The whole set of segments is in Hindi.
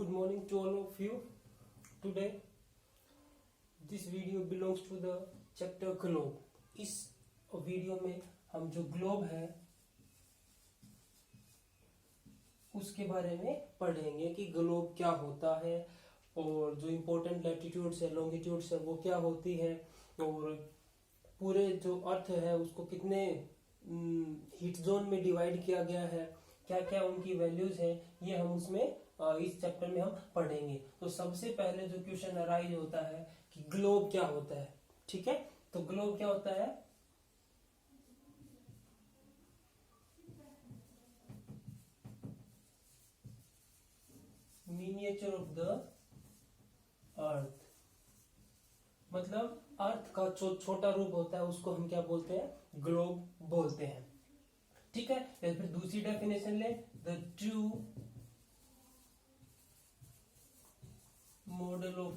Good morning to all of you. Today, this video belongs to the chapter globe. इस वीडियो में हम जो ग्लोब है उसके बारे में पढ़ेंगे कि ग्लोब क्या होता है और जो इम्पोर्टेंट लैटिट्यूड्स है लॉन्गिट्यूड्स है वो क्या होती है और पूरे जो अर्थ है उसको कितने हीट जोन में डिवाइड किया गया है, क्या क्या उनकी वैल्यूज है, ये हम उसमें इस चैप्टर में हम पढ़ेंगे। तो सबसे पहले जो क्वेश्चन अराइज होता है कि ग्लोब क्या होता है। ठीक है, तो ग्लोब क्या होता है? मिनिएचर ऑफ द अर्थ, मतलब अर्थ का जो छोटा रूप होता है उसको हम क्या बोलते हैं? ग्लोब बोलते हैं। ठीक है, फिर दूसरी डेफिनेशन ले, the true model of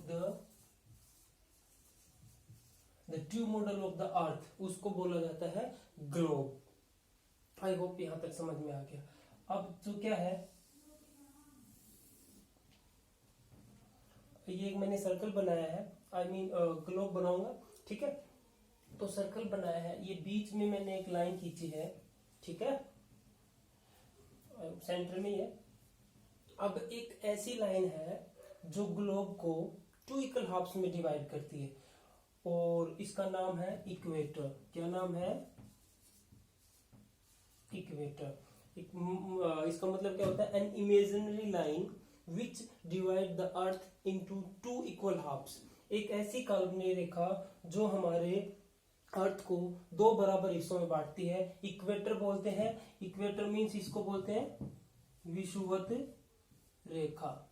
the earth, उसको बोला जाता है ग्लोब। आई होप यहां तक समझ में आ गया। अब तो क्या है, ये एक मैंने सर्कल बनाया है, ग्लोब बनाऊंगा। ठीक है, तो सर्कल बनाया है, ये बीच में मैंने एक लाइन खींची है। ठीक है, सेंटर में है। अब एक ऐसी लाइन है जो ग्लोब को 2 इक्वल हाफ्स में डिवाइड करती है और इसका नाम है इक्वेटर। क्या नाम है? इक्वेटर। इसका मतलब क्या होता है? An imaginary line which divide the earth into 2 equal halves. एक ऐसी काल्पनिक रेखा जो हमारे अर्थ को 2 बराबर हिस्सों में बांटती है, इक्वेटर बोलते हैं। इक्वेटर मीन्स इसको बोलते हैं विषुवत रेखा।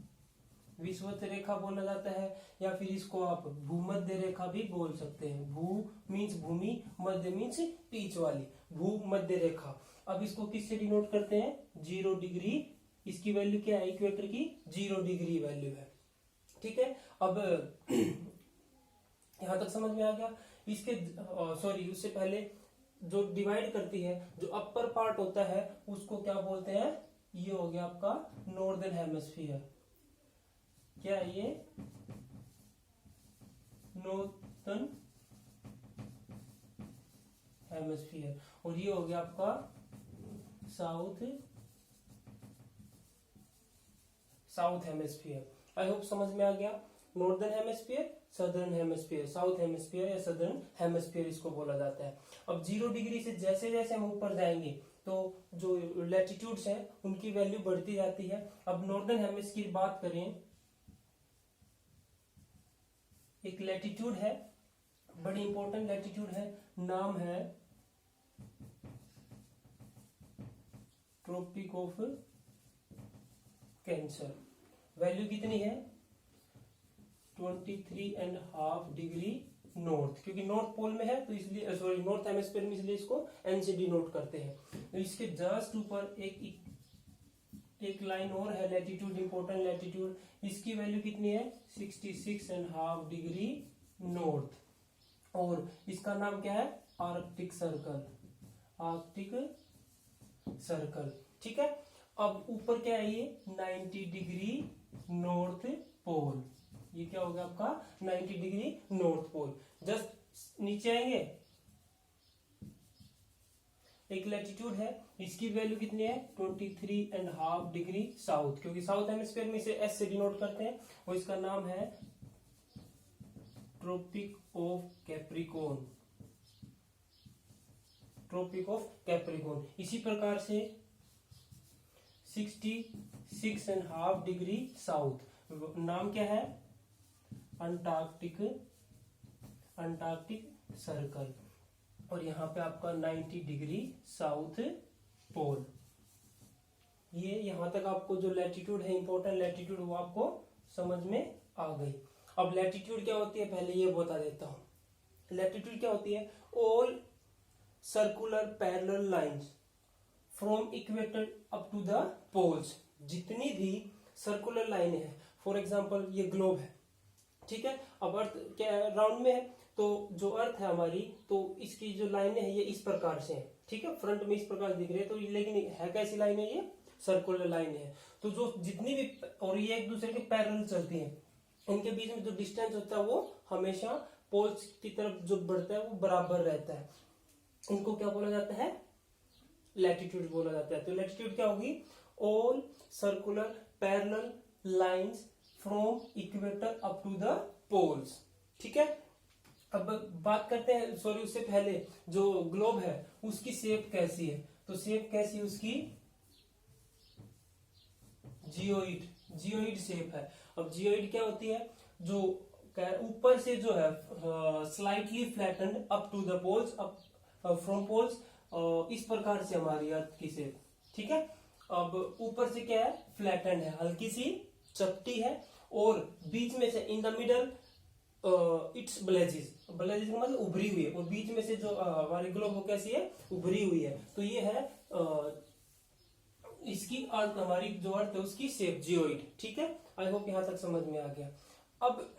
विषुवत रेखा बोला जाता है, या फिर इसको आप भूमध्य रेखा भी बोल सकते हैं। भू मीन्स भूमि, मध्य मीन्स बीच वाली, भूमध्य रेखा। अब इसको किससे डिनोट करते हैं? 0 डिग्री। इसकी वैल्यू क्या है? इक्वेटर की 0 डिग्री वैल्यू है। ठीक है, अब यहां तक समझ में आ गया। इसके उससे पहले जो डिवाइड करती है, जो अपर पार्ट होता है उसको क्या बोलते हैं? ये हो गया आपका नॉर्दर्न हेमिस्फीयर। क्या है ये? Northern hemisphere. और ये हो गया आपका साउथ हेमिस्फीयर। आई होप समझ में आ गया। Northern hemisphere, southern hemisphere, south hemisphere या सदर्न हेमिस्फीयर इसको बोला जाता है। अब 0 डिग्री से जैसे जैसे हम ऊपर जाएंगे तो जो लैटिट्यूड्स हैं उनकी वैल्यू बढ़ती जाती है। अब नॉर्दर्न हेमिस्फीयर की बात करें, एक लैटिट्यूड है, बड़ी इंपॉर्टेंट लैटिट्यूड है, नाम है ट्रॉपिक ऑफ कैंसर। वैल्यू कितनी है? 23.5 डिग्री नॉर्थ, क्योंकि नॉर्थ पोल में है तो इसलिए नॉर्थ हेमिस्फीयर में, इसलिए इसको एन से डिनोट करते हैं। तो इसके जस्ट ऊपर एक लाइन और है, लैटिट्यूड, इंपॉर्टेंट लैटिट्यूड। इसकी वैल्यू कितनी है? 66.5 डिग्री नॉर्थ। और इसका नाम क्या है? Arctic circle. Arctic circle. ठीक है, अब ऊपर क्या है? ये 90 डिग्री नॉर्थ पोल। ये क्या होगा आपका? 90 डिग्री नॉर्थ पोल। जस्ट नीचे आएंगे, एक लैटिट्यूड है, इसकी वैल्यू कितनी है? 23.5 डिग्री साउथ, क्योंकि साउथ हेमिस्फीयर में इसे एस से डिनोट करते हैं। और इसका नाम है tropic of Capricorn. Tropic of Capricorn. इसी प्रकार से 66.5 डिग्री साउथ, नाम क्या है? Antarctic circle. और यहां पे आपका 90 डिग्री साउथ पोल। ये यहां तक आपको जो लैटिट्यूड है, इंपॉर्टेंट लैटिट्यूड, वो आपको समझ में आ गई। अब लैटिट्यूड क्या होती है पहले ये बता देता हूं। लैटिट्यूड क्या होती है? All circular parallel lines from equator up to the poles. जितनी भी सर्कुलर लाइनें हैं, फॉर एग्जांपल ये ग्लोब है, ठीक है। अब अर्थ क्या राउंड में है, तो जो अर्थ है हमारी, तो इसकी जो लाइनें हैं ये इस प्रकार से है। ठीक है, फ्रंट में इस प्रकार दिख रही है, तो लेकिन है कैसी लाइन है? ये सर्कुलर लाइन है। तो जो जितनी भी, और ये एक दूसरे के पैरेलल चलती हैं, इनके बीच में जो डिस्टेंस होता है वो हमेशा पोल्स की तरफ जो बढ़ता है वो बराबर रहता है। इनको क्या बोला जाता है? लैटिट्यूड बोला जाता है। तो लैटिट्यूड क्या होगी? All circular parallel lines from equator up to the poles. ठीक है, अब बात करते हैं, सॉरी उससे पहले जो ग्लोब है उसकी शेप कैसी है? तो शेप कैसी है उसकी? जियोइड, जियोइड शेप है। अब जियोइड क्या होती है? जो ऊपर से जो है slightly flattened up to the poles, up from poles, इस प्रकार से हमारी अर्थ की शेप। ठीक है, अब ऊपर से क्या है? फ्लैटेंड है, हल्की सी चपटी है, और बीच में से इन द मिडल इट्स ब्लेजिस, ब्लेजिस का मतलब उभरी हुई है, और बीच में से जो हमारी ग्लोब वो कैसी है? उभरी हुई है। तो ये है इसकी अर्थ, हमारी जो अर्थ है उसकी शेप जियोइड। ठीक है, आई होप यहां तक समझ में आ गया। अब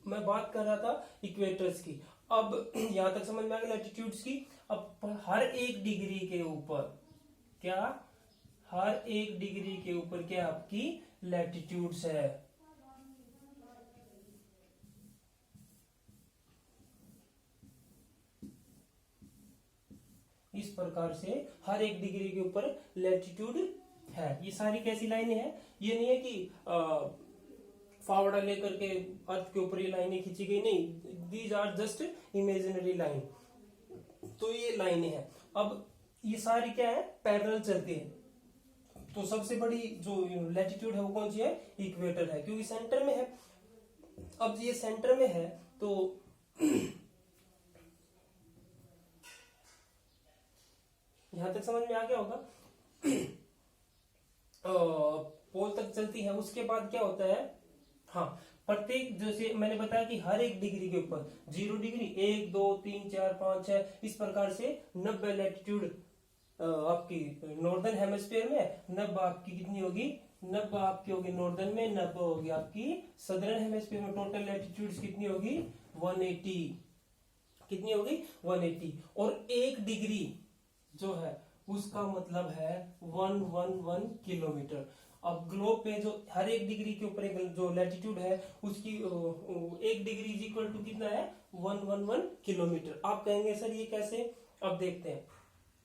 मैं बात कर रहा था इक्वेटर्स की, अब यहां तक समझ में आ गया लैटिट्यूड्स की। अब हर एक डिग्री के ऊपर क्या, हर एक डिग्री के ऊपर क्या आपकी लैटिट्यूड्स है। इस प्रकार से हर एक डिग्री के ऊपर लैटिट्यूड है। ये सारी कैसी लाइनें हैं? ये नहीं है कि फावड़ा लेकर के अर्थ के ऊपर ये लाइनें खींची गई, नहीं, these are just imaginary line. तो ये लाइनें हैं। अब ये सारी क्या है? पैरेलल चलती है। तो सबसे बड़ी जो लैटिट्यूड है वो कौन सी है? इक्वेटर है, क्योंकि सेंटर में है। अब ये सेंटर में है तो यहां तक समझ में आ गया होगा। पोल तक चलती है, उसके बाद क्या होता है? हाँ, प्रत्येक, जैसे मैंने बताया कि हर एक डिग्री के ऊपर 0 डिग्री, 1 2 3 4 5 6, इस प्रकार से 90 लैटिट्यूड आपकी नॉर्दर्न हेमिस्फीयर में, 90 आपकी कितनी होगी? 90 आपकी होगी नॉर्दर्न में, 90 होगी आपकी सदर्न हेमिस्फीयर में। टोटल लैटिट्यूड कितनी होगी? 180। कितनी होगी? 180। और 1 डिग्री जो है उसका मतलब है 111 किलोमीटर। अब ग्लोब पे जो हर एक डिग्री के ऊपर जो लैटिट्यूड है उसकी 1 डिग्री इज इक्वल टू कितना है? 111 किलोमीटर। आप कहेंगे सर ये कैसे? अब देखते हैं।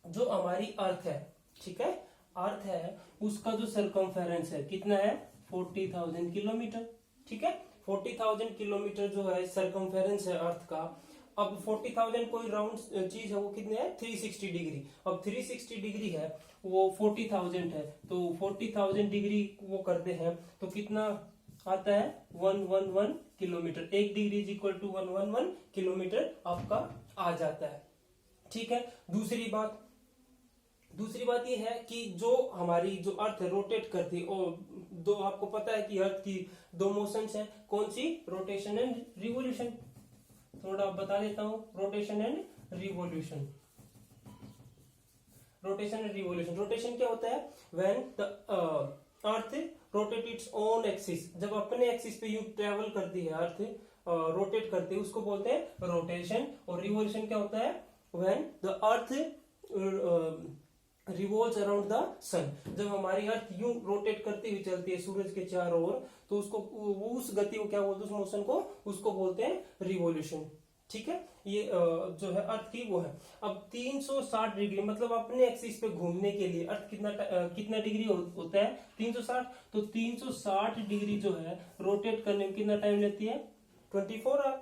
जो हमारी अर्थ है, ठीक है, अर्थ है, उसका जो सर्कमफेरेंस है कितना है? 40,000 किलोमीटर। ठीक है, 40,000 किलोमीटर जो है सर्कमफेरेंस है अर्थ का। अब 40,000 कोई राउंड चीज है, वो कितने है? 360 डिग्री। अब 360 डिग्री है, वो 40,000 है, तो 40,000 डिग्री वो करते हैं तो कितना आता है? 111 kilometre. 1 degree is equal to 111 kilometre आपका आ जाता है। ठीक है, दूसरी बात ये है कि जो हमारी जो अर्थ रोटेट करती है, और दो, आपको पता है कि अर्थ की 2 मोशंस है, कौन सी? Rotation and revolution. थोड़ा बता देता हूं, rotation and revolution. Rotation and revolution, rotation क्या होता है? When the earth rotate its own axis, जब अपने एक्सिस पे यू ट्रेवल करती है अर्थ, रोटेट करती है, उसको बोलते हैं रोटेशन। और रिवोल्यूशन क्या होता है? When the earth revolves around the sun, जब हमारी अर्थ यूं रोटेट करती हुई चलती है सूरज के चारों ओर, तो उसको, वो उस गति को क्या बोलते हैं? उस मोशन को, उसको बोलते हैं रिवॉल्यूशन। ठीक है, ये जो है अर्थ की वो है। अब 360 डिग्री मतलब अपने एक्सिस पे घूमने के लिए अर्थ कितना डिग्री होता है? 360। तो 360 डिग्री जो है रोटेट करने में कितना टाइम लेती है? 24 आवर।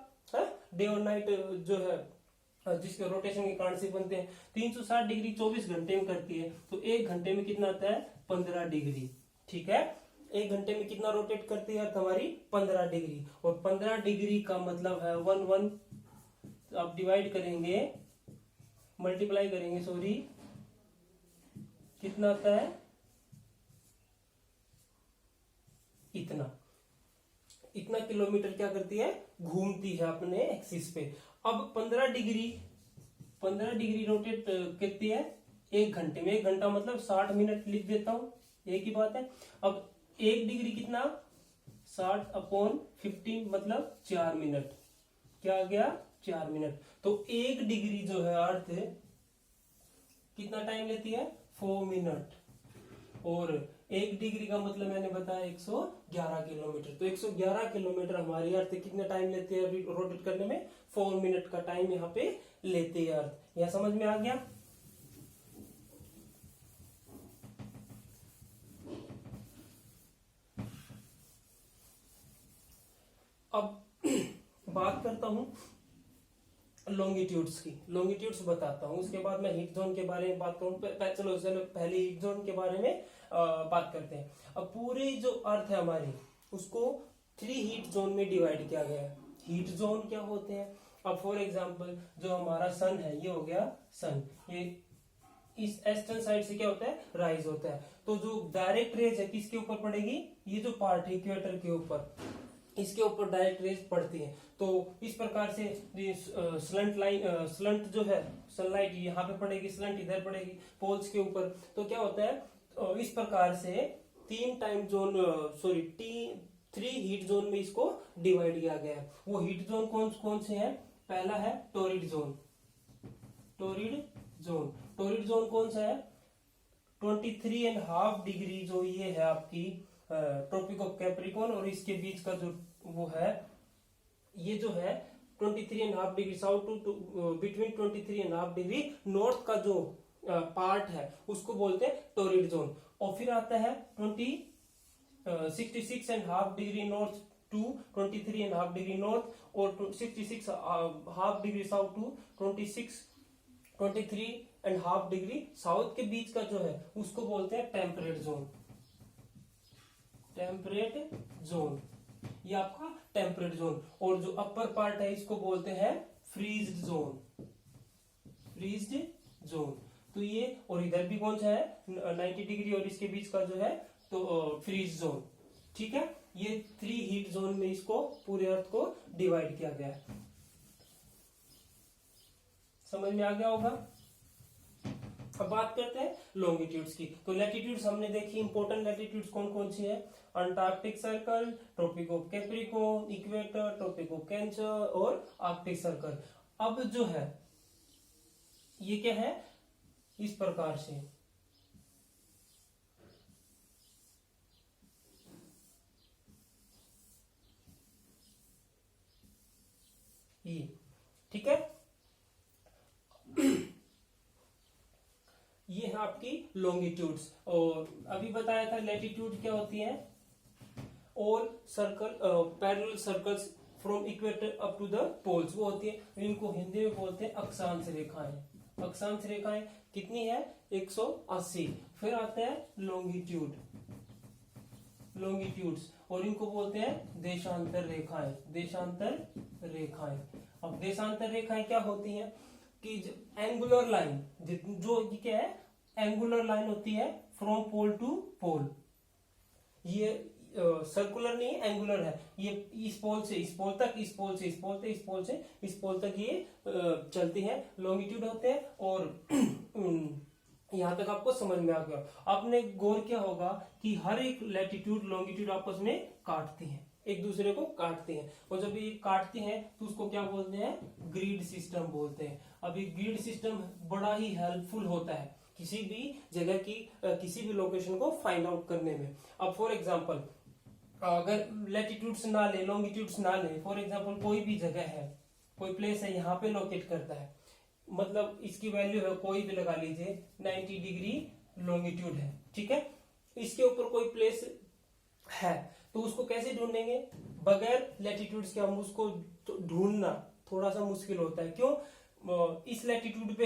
डे और नाइट जो है जिसके रोटेशन के कारण से बनते हैं। 360 डिग्री 24 घंटे में करती है, तो 1 घंटे में कितना आता है? 15 डिग्री। ठीक है, 1 घंटे में कितना रोटेट करती है अर्थ हमारी? 15 डिग्री। और 15 डिग्री का मतलब है 11, आप डिवाइड करेंगे, मल्टीप्लाई करेंगे, सॉरी, कितना आता है? इतना किलोमीटर क्या करती है? घूमती है अपने एक्सिस पे। अब 15 डिग्री रोटेट करती है 1 घंटे में। 1 घंटा मतलब 60 मिनट लिख देता हूं, एक ही बात है। अब 1 डिग्री कितना? 60/15 मतलब 4 मिनट। क्या आ गया? 4 मिनट। तो 1 डिग्री जो है अर्थ कितना टाइम लेती है? 4 मिनट। और 1 डिग्री का मतलब मैंने बताया 111 किलोमीटर। तो 111 किलोमीटर हमारी अर्थ कितना टाइम लेते हैं रोटेट करने में? 4 मिनट का टाइम यहाँ पे लेते हैं अर्थ। यह समझ में आ गया? अब बात करता हूं लॉन्गिट्यूड्स की। लॉन्गिट्यूड्स बताता हूं, उसके बाद मैं हीट जोन के बारे में बात करूं। चलो पहले हीट जोन के बारे में बात करते हैं। अब पूरी जो अर्थ है हमारी, उसको 3 हीट जोन में डिवाइड किया गया है। हीट जोन क्या होते हैं? अब फॉर एग्जांपल जो हमारा सन है, ये हो गया सन, ये इस ईस्टर्न साइड से क्या होता है? राइज होता है। तो जो डायरेक्ट रेज है किसके ऊपर पड़ेगी? ये जो पार्ट है इक्वेटर के ऊपर, इसके ऊपर डायरेक्ट रेज पड़ती है। तो इस प्रकार से स्लंट लाइन, स्लंट जो है सनलाइट यहाँ पे पड़ेगी, स्लंट इधर पड़ेगी पोल्स के ऊपर। तो क्या होता है, इस प्रकार से 3 हीट जोन में इसको डिवाइड किया गया है। वो हीट जोन कौन कौन से हैं? पहला है torrid zone. Torrid zone, torrid zone कौन सा है? 23.5 डिग्री जो ये है आपकी ट्रॉपिक ऑफ कैप्रिकॉर्न, और इसके बीच का जो वो है, ये जो है 23.5 degree south to between 23.5 degree north का जो पार्ट है उसको बोलते हैं टोरिड जोन। और फिर आता है 66.5 degree north to 23.5 degree north, और 66.5 degree south to 23.5 degree south के बीच का जो है उसको बोलते हैं टेम्परेट जोन। टेम्परेट जोन, ये आपका टेम्परेट जोन। और जो अपर पार्ट है इसको बोलते हैं फ्रीज्ड जोन। फ्रीज्ड जोन, तो ये, और इधर भी कौन सा है 90 डिग्री और इसके बीच का जो है तो फ्रीज जोन। ठीक है, ये 3 हीट जोन में इसको पूरे अर्थ को डिवाइड किया गया है। समझ में आ गया होगा? अब बात करते हैं लॉन्गिट्यूड्स की। तो लैटिट्यूड्स हमने देखी, इंपॉर्टेंट लैटिट्यूड्स कौन कौन सी है? Antarctic circle, tropic of Capricorn, equator, tropic of Cancer और आर्कटिक सर्कल। अब जो है ये क्या है? इस प्रकार से ये, ठीक है, ये है आपकी लॉन्गिट्यूड्स। और अभी बताया था लैटिट्यूड क्या होती है? और circle, parallel circles from equator up to the poles, वो होती है, इनको हिंदी में बोलते हैं अक्षांश रेखाएं। अक्षांश रेखाएं कितनी है? 180। फिर आते हैं लॉन्गिट्यूड, लॉन्गिट्यूड्स, और इनको बोलते हैं देशांतर रेखाएं। देशांतर रेखाएं, अब देशांतर रेखाएं क्या होती हैं? कि एंगुलर लाइन, जो क्या है, एंगुलर लाइन होती है फ्रॉम पोल टू पोल। ये सर्कुलर नहीं है, एंगुलर है। ये इस पोल से इस पोल तक, इस पोल से इस पोल तक, इस पोल से इस पोल तक ये चलती है, लॉन्गिट्यूड होते हैं। और यहां तक आपको समझ में आ गया। आपने गौर किया होगा कि हर एक लैटिट्यूड लॉन्गिट्यूड आपस में काटती हैं, एक दूसरे को काटते हैं, और जब ये काटते हैं तो उसको क्या बोलते हैं? ग्रिड सिस्टम बोलते हैं। अब ये ग्रिड सिस्टम बड़ा ही हेल्पफुल होता है किसी भी जगह की किसी भी लोकेशन को फाइंड आउट करने में। अब फॉर एग्जांपल अगर लैटिट्यूड्स ना ले, लॉन्गिट्यूड्स ना ले, फॉर एग्जांपल कोई भी जगह है, कोई प्लेस है, यहाँ पे लोकेट करता है, मतलब इसकी वैल्यू है, कोई भी लगा लीजिए 90 डिग्री लॉन्गिट्यूड है, ठीक है, इसके ऊपर कोई प्लेस है, तो उसको कैसे ढूंढेंगे? बगैर लैटिट्यूड्स के हम उसको ढूंढना थोड़ा सा मुश्किल होता है। क्यों? इस लैटिट्यूड पे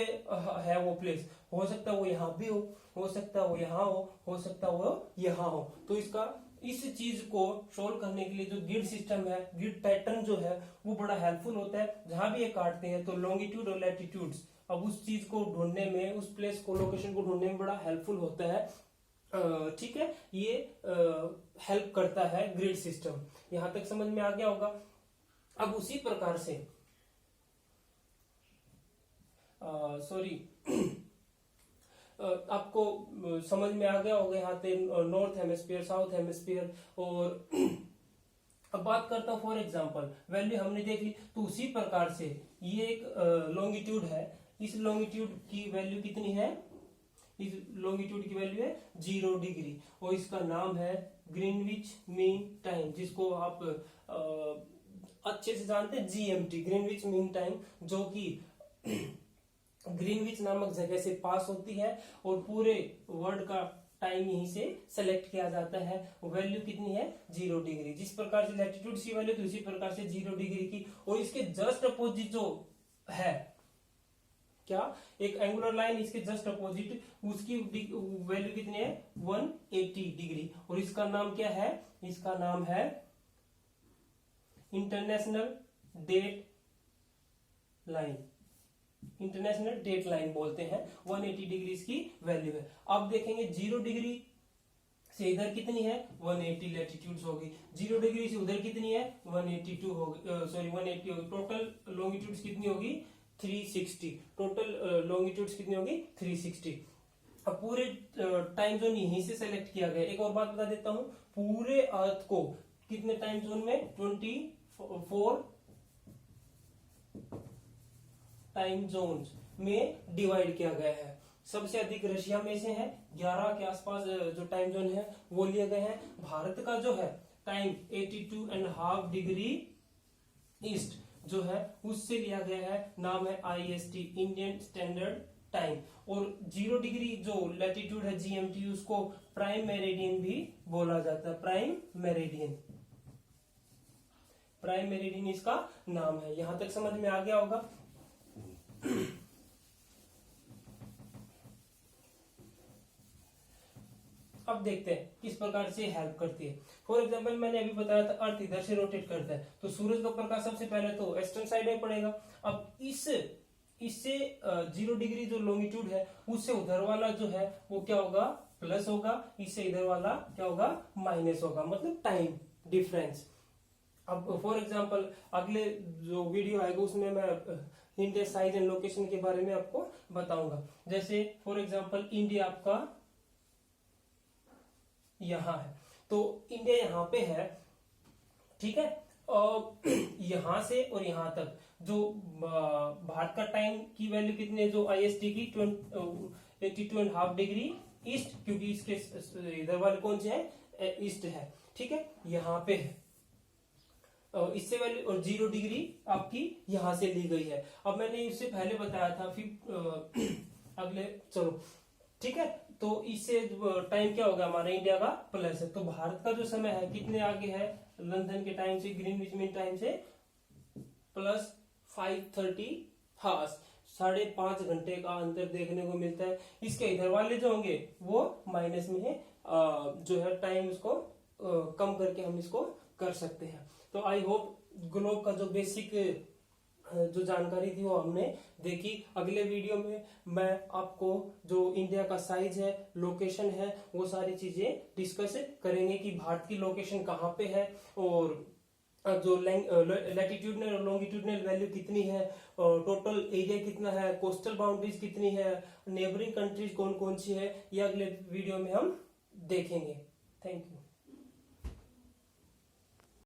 है वो प्लेस, हो सकता है वो यहाँ भी हो सकता है वो यहाँ हो सकता है वो यहाँ हो। तो इसका, इस चीज को सोल्व करने के लिए जो ग्रिड सिस्टम है, ग्रिड पैटर्न जो है, वो बड़ा हेल्पफुल होता है। जहां भी ये काटते हैं तो लॉन्गिट्यूड और लैटिट्यूड्स अब उस चीज को ढूंढने में, उस प्लेस को, लोकेशन को ढूंढने में बड़ा हेल्पफुल होता है। ठीक है, ये हेल्प करता है ग्रिड सिस्टम। यहां तक समझ में आ गया होगा? अब उसी प्रकार से आपको समझ में आ गया होगा यहाँ पे नॉर्थ हेमिस्फीयर, साउथ हेमिस्फीयर। और अब बात करता हूँ फॉर एग्जांपल, वैल्यू हमने देख ली, तो उसी प्रकार से ये एक लॉन्गिट्यूड है, इस लॉन्गिट्यूड की वैल्यू कितनी है? इस लॉन्गिट्यूड की वैल्यू है 0 डिग्री और इसका नाम है ग्रीनविच मीन टाइम, जिसको आप अच्छे से जानते हैं जीएमटी, ग्रीनविच मीन टाइम, जो कि ग्रीनविच नामक जगह से पास होती है और पूरे वर्ल्ड का टाइम यहीं से सेलेक्ट किया जाता है। वैल्यू कितनी है 0 डिग्री। जिस प्रकार से लैटिट्यूड की वैल्यू तो उसी प्रकार से 0 डिग्री की, और इसके जस्ट अपोजिट जो है क्या, एक एंगुलर लाइन इसके जस्ट अपोजिट, उसकी वैल्यू कितनी है 180 डिग्री, और इसका नाम क्या है, इसका नाम है international date line, international date line बोलते हैं। 180 डिग्री इसकी वैल्यू है। अब देखेंगे 0 डिग्री से इधर कितनी है 180 लैटिट्यूड होगी, 0 डिग्री से उधर कितनी है 182 होगी, सॉरी 180 होगी। टोटल लॉन्गिट्यूड कितनी होगी 360, टोटल लॉन्गिट्यूड कितनी होगी 360। अब पूरे टाइम जोन यहीं से सेलेक्ट किया गया। एक और बात बता देता हूं, पूरे अर्थ को कितने टाइम जोन में 24 टाइम जोन्स में डिवाइड किया गया है। सबसे अधिक रशिया में से है, 11 के आसपास जो टाइम जोन है वो लिए गए हैं। भारत का जो है टाइम 82.5 डिग्री ईस्ट जो है उससे लिया गया है, नाम है IST, इंडियन स्टैंडर्ड टाइम। और 0 डिग्री जो लैटिट्यूड है GMT, उसको प्राइम मेरिडियन भी बोला जाता है, प्राइम मेरिडियन, प्राइम मेरिडियन इसका नाम है। यहां तक समझ में आ गया होगा। अब देखते हैं किस प्रकार से हेल्प करती है। फॉर एग्जांपल मैंने अभी बताया था अर्थ इधर से रोटेट करता है, तो सूरज का प्रकाश सबसे पहले तो वेस्टर्न साइड में पड़ेगा। अब इससे 0 डिग्री जो लॉन्गिट्यूड है उससे उधर वाला जो है वो क्या होगा प्लस होगा, इससे इधर वाला क्या होगा माइनस होगा, मतलब टाइम डिफरेंस। अब फॉर एग्जांपल अगले जो वीडियो आएगा उसमें मैं इंडिया साइज एंड लोकेशन के बारे में आपको बताऊंगा। जैसे फॉर एग्जांपल इंडिया आपका यहां है, तो इंडिया यहां पे है, ठीक है, और यहां से और यहां तक जो भारत का टाइम की वैल्यू कितनी है, जो IST की 82.5 डिग्री ईस्ट, क्योंकि इसके इधर वाले कौन से है ईस्ट है, ठीक है, यहां पे है। इससे वैल्यू और 0 डिग्री आपकी यहां से ली गई है। अब मैंने इससे पहले बताया था, फिर अगले चलो ठीक है, तो इससे टाइम क्या होगा हमारा इंडिया का प्लस है। तो भारत का जो समय है कितने आगे है लंदन के टाइम से, ग्रीनविच मीन टाइम से प्लस 5:30 हार्स, 5.5 घंटे का अंतर देखने को मिलता है। इसके इधर वाले जो होंगे वो माइनस में है, जो है टाइम उसको कम करके हम इसको कर सकते हैं। तो आई होप ग्लोब का जो बेसिक जो जानकारी थी वो हमने देखी। अगले वीडियो में मैं आपको जो इंडिया का साइज है, लोकेशन है, वो सारी चीजें डिस्कस करेंगे कि भारत की लोकेशन कहाँ पे है, और जो लैटिट्यूडनल और लॉन्गिट्यूडनल वैल्यू कितनी है, टोटल एरिया कितना है, कोस्टल बाउंड्रीज कितनी है, नेबरिंग कंट्रीज कौन कौन सी है, ये अगले वीडियो में हम देखेंगे। Thank you.